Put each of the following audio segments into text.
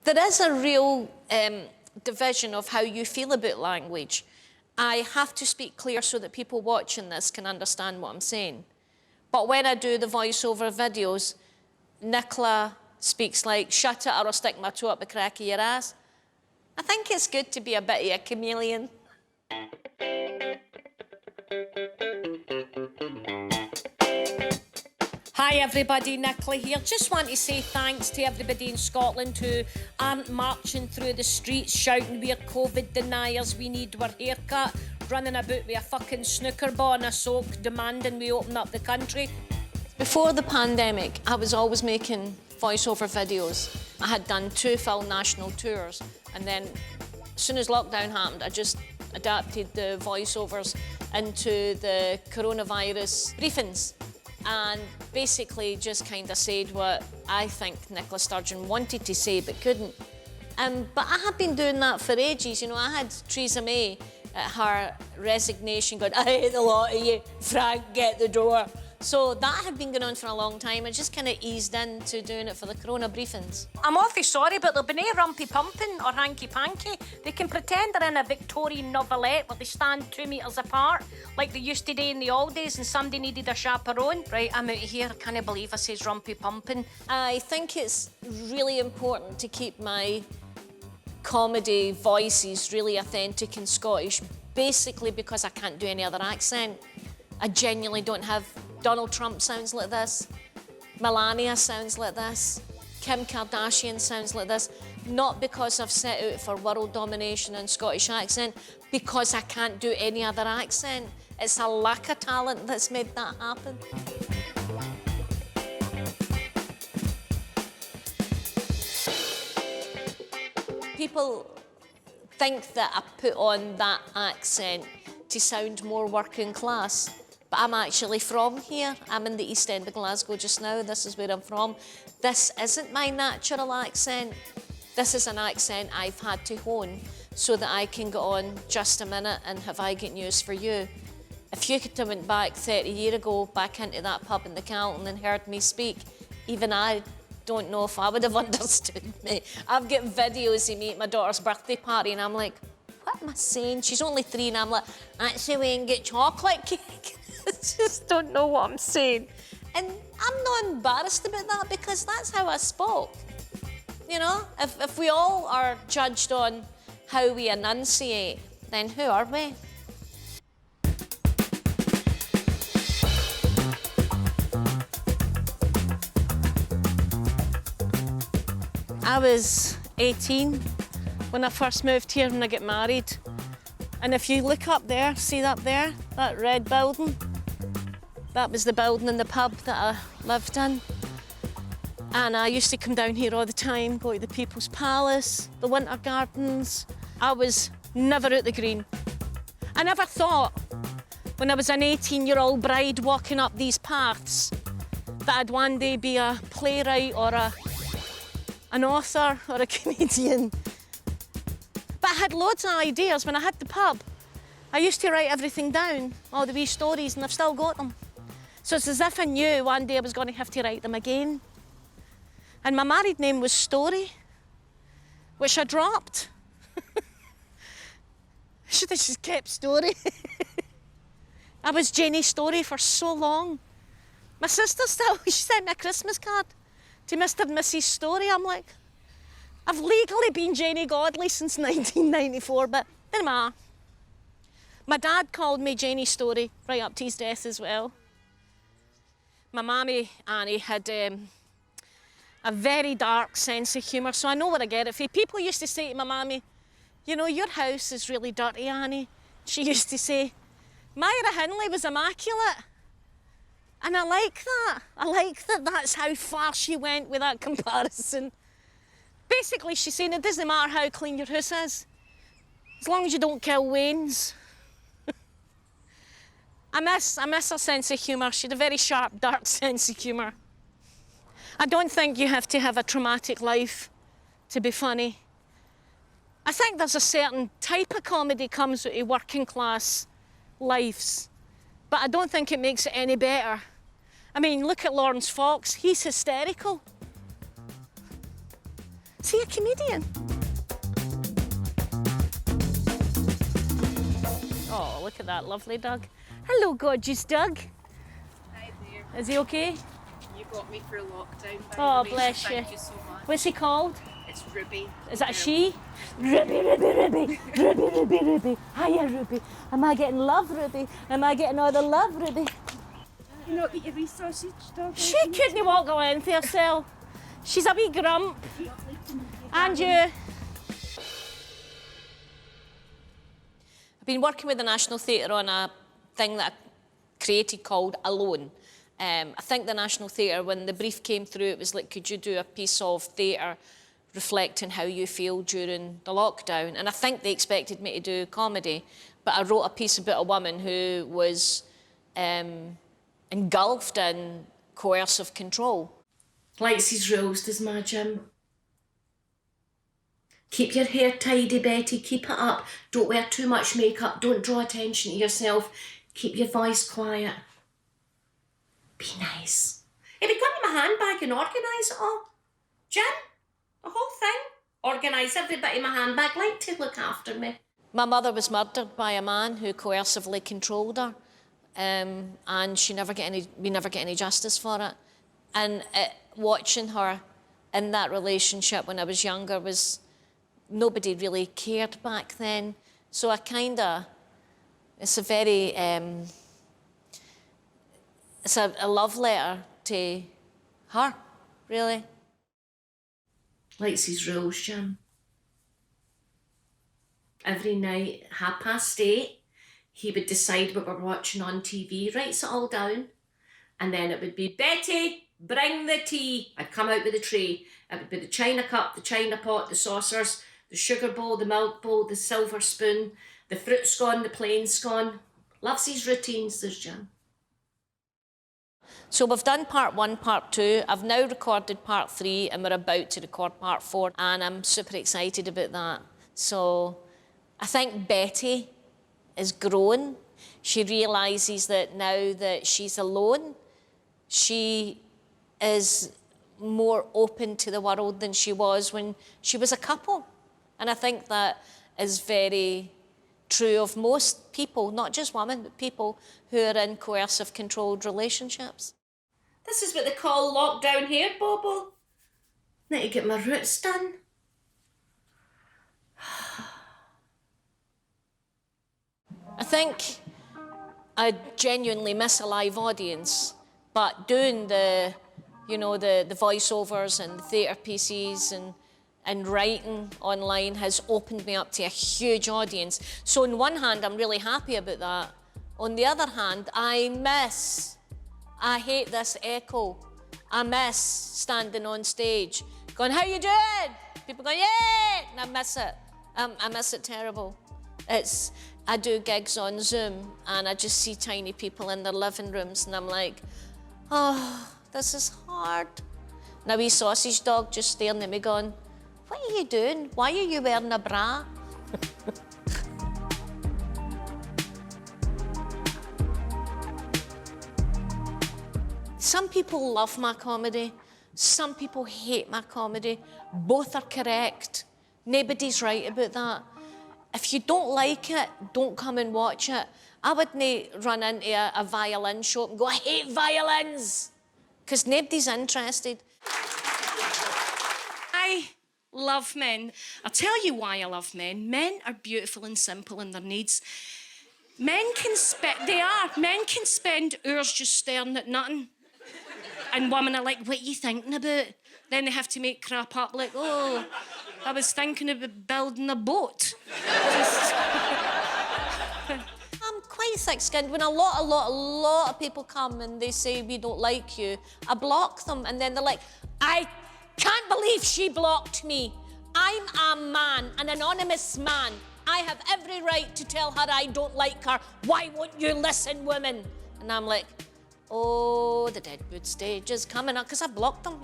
There is a real division of how you feel about language. I have to speak clear so that people watching this can understand what I'm saying. But when I do the voiceover videos, Nicola speaks like, shut it or I'll stick my toe up the crack of your ass. I think it's good to be a bit of a chameleon. Hi everybody, Nicola here. Just want to say thanks to everybody in Scotland who aren't marching through the streets shouting we're COVID deniers, we need our haircut, running about with a fucking snooker ball and a soak demanding we open up the country. Before the pandemic, I was always making voiceover videos. I had done 2 full national tours, and then as soon as lockdown happened, I just adapted the voiceovers into the coronavirus briefings. And basically just kind of said what I think Nicola Sturgeon wanted to say but couldn't. But I have been doing that for ages. You know, I had Theresa May at her resignation going, I hate the lot of you, Frank, get the door. So that had been going on for a long time. I just kind of eased into doing it for the corona briefings. I'm awfully sorry, but there'll be no rumpy pumping or hanky panky. They can pretend they're in a Victorian novelette where they stand 2 metres apart, like they used to do in the old days, and somebody needed a chaperone. Right, I'm out of here. I can't believe I says rumpy pumping. I think it's really important to keep my comedy voices really authentic and Scottish, basically because I can't do any other accent. I genuinely don't have... Donald Trump sounds like this, Melania sounds like this, Kim Kardashian sounds like this, not because I've set out for world domination and Scottish accent, because I can't do any other accent. It's a lack of talent that's made that happen. People think that I put on that accent to sound more working class. But I'm actually from here. I'm in the East End of Glasgow just now. This is where I'm from. This isn't my natural accent. This is an accent I've had to hone so that I can go on just a minute and have I got news for you. If you could have went back 30 years ago, back into that pub in the Carlton and heard me speak, even I don't know if I would have understood me. I've got videos of me at my daughter's birthday party and I'm like, what am I saying? She's only 3 and I'm like, actually we can get chocolate cake. I just don't know what I'm saying. And I'm not embarrassed about that because that's how I spoke. You know, if we all are judged on how we enunciate, then who are we? I was 18 when I first moved here and I got married. And if you look up there, see up there, that red building? That was the building in the pub that I lived in. And I used to come down here all the time, go to the People's Palace, the Winter Gardens. I was never out the green. I never thought, when I was an 18-year-old bride walking up these paths, that I'd one day be a playwright or an author or a comedian. But I had loads of ideas when I had the pub. I used to write everything down, all the wee stories, and I've still got them. So it's as if I knew one day I was going to have to write them again. And my married name was Story, which I dropped. Should have just kept Story. I was Janey Story for so long. My sister still, she sent me a Christmas card to Mr. and Mrs. Story. I'm like, I've legally been Janey Godley since 1994, but doesn't matter. My dad called me Janey Story right up to his death as well. My mammy, Annie, had a very dark sense of humour, so I know where I get it from. People used to say to my mammy, you know, your house is really dirty, Annie. She used to say, Myra Hindley was immaculate. And I like that. I like that that's how far she went with that comparison. Basically, she's saying it doesn't matter how clean your house is, as long as you don't kill Waynes. I miss her sense of humour. She had a very sharp, dark sense of humour. I don't think you have to have a traumatic life to be funny. I think there's a certain type of comedy comes with working class lives, but I don't think it makes it any better. I mean, look at Lawrence Fox, he's hysterical. Is he a comedian? Oh, look at that lovely Doug. Hello, gorgeous Doug. Hi there. Is he okay? You got me through lockdown. Oh, By the way, bless so you. Thank you so much. What's he called? It's Ruby. Is that a she? Ruby, Ruby, Ruby, Ruby, Ruby, Ruby. Hiya, Ruby. Am I getting love, Ruby? Am I getting all the love, Ruby? You not get your wee sausage, dog? She couldn't walk the length of herself. She's a wee grump. And you. I've been working with the National Theatre on a thing that I created called Alone. I think the National Theatre, when the brief came through, it was like, could you do a piece of theatre reflecting how you feel during the lockdown? And I think they expected me to do comedy, but I wrote a piece about a woman who was engulfed in coercive control. Likes his rules, does my Jim. Keep your hair tidy, Betty, keep it up. Don't wear too much makeup, don't draw attention to yourself. Keep your voice quiet. Be nice. If we got in my handbag and organise it all. Jim, the whole thing. Organise every bit in my handbag, like to look after me. My mother was murdered by a man who coercively controlled her, and we never get any justice for it. And watching her in that relationship when I was younger nobody really cared back then. So it's a very, it's a love letter to her, really. Likes his rules, Jim. Every night, 8:30, he would decide what we're watching on TV, writes it all down, and then it would be, Betty, bring the tea. I'd come out with a tray. It would be the china cup, the china pot, the saucers, the sugar bowl, the milk bowl, the silver spoon, the fruit scone, the plain scone. Loves his routines, there's Jim. So we've done part 1, part 2. I've now recorded part 3 and we're about to record part 4, and I'm super excited about that. So I think Betty is grown. She realises that now that she's alone, she is more open to the world than she was when she was a couple. And I think that is very true of most people, not just women, but people who are in coercive, controlled relationships. This is what they call lockdown hair, Bobo. Need to get my roots done. I think I genuinely miss a live audience, but doing the voiceovers and the theatre pieces and writing online has opened me up to a huge audience. So on one hand, I'm really happy about that. On the other hand, I hate this echo. I miss standing on stage, going, how you doing? People going, yeah, and I miss it. I miss it terrible. I do gigs on Zoom and I just see tiny people in their living rooms and I'm like, oh, this is hard. And a wee sausage dog just staring at me going, what are you doing? Why are you wearing a bra? Some people love my comedy. Some people hate my comedy. Both are correct. Nobody's right about that. If you don't like it, don't come and watch it. I wouldn't run into a violin shop and go, I hate violins, because nobody's interested. I love men. I'll tell you why I love men. Men are beautiful and simple in their needs. Men can spend hours just staring at nothing. And women are like, what are you thinking about? Then they have to make crap up like, oh, I was thinking about building a boat. I'm quite thick-skinned. When a lot of people come and they say we don't like you, I block them and then they're like, I can't believe she blocked me. I'm a man, an anonymous man. I have every right to tell her I don't like her. Why won't you listen, women? And I'm like, oh, the Deadwood stage is coming up, because I blocked them,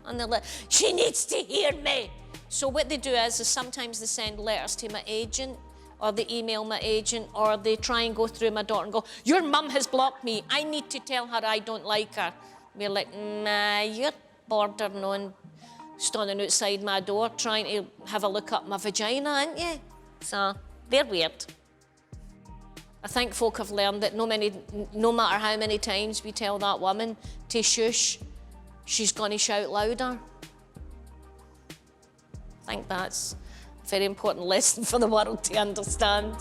and they're like, she needs to hear me. So what they do is sometimes they send letters to my agent, or they email my agent, or they try and go through my daughter and go, your mum has blocked me. I need to tell her I don't like her. We're like, nah, you're bordering on standing outside my door trying to have a look up my vagina, aren't you? So, they're weird. I think folk have learned that no matter how many times we tell that woman to shush, she's going to shout louder. I think that's a very important lesson for the world to understand.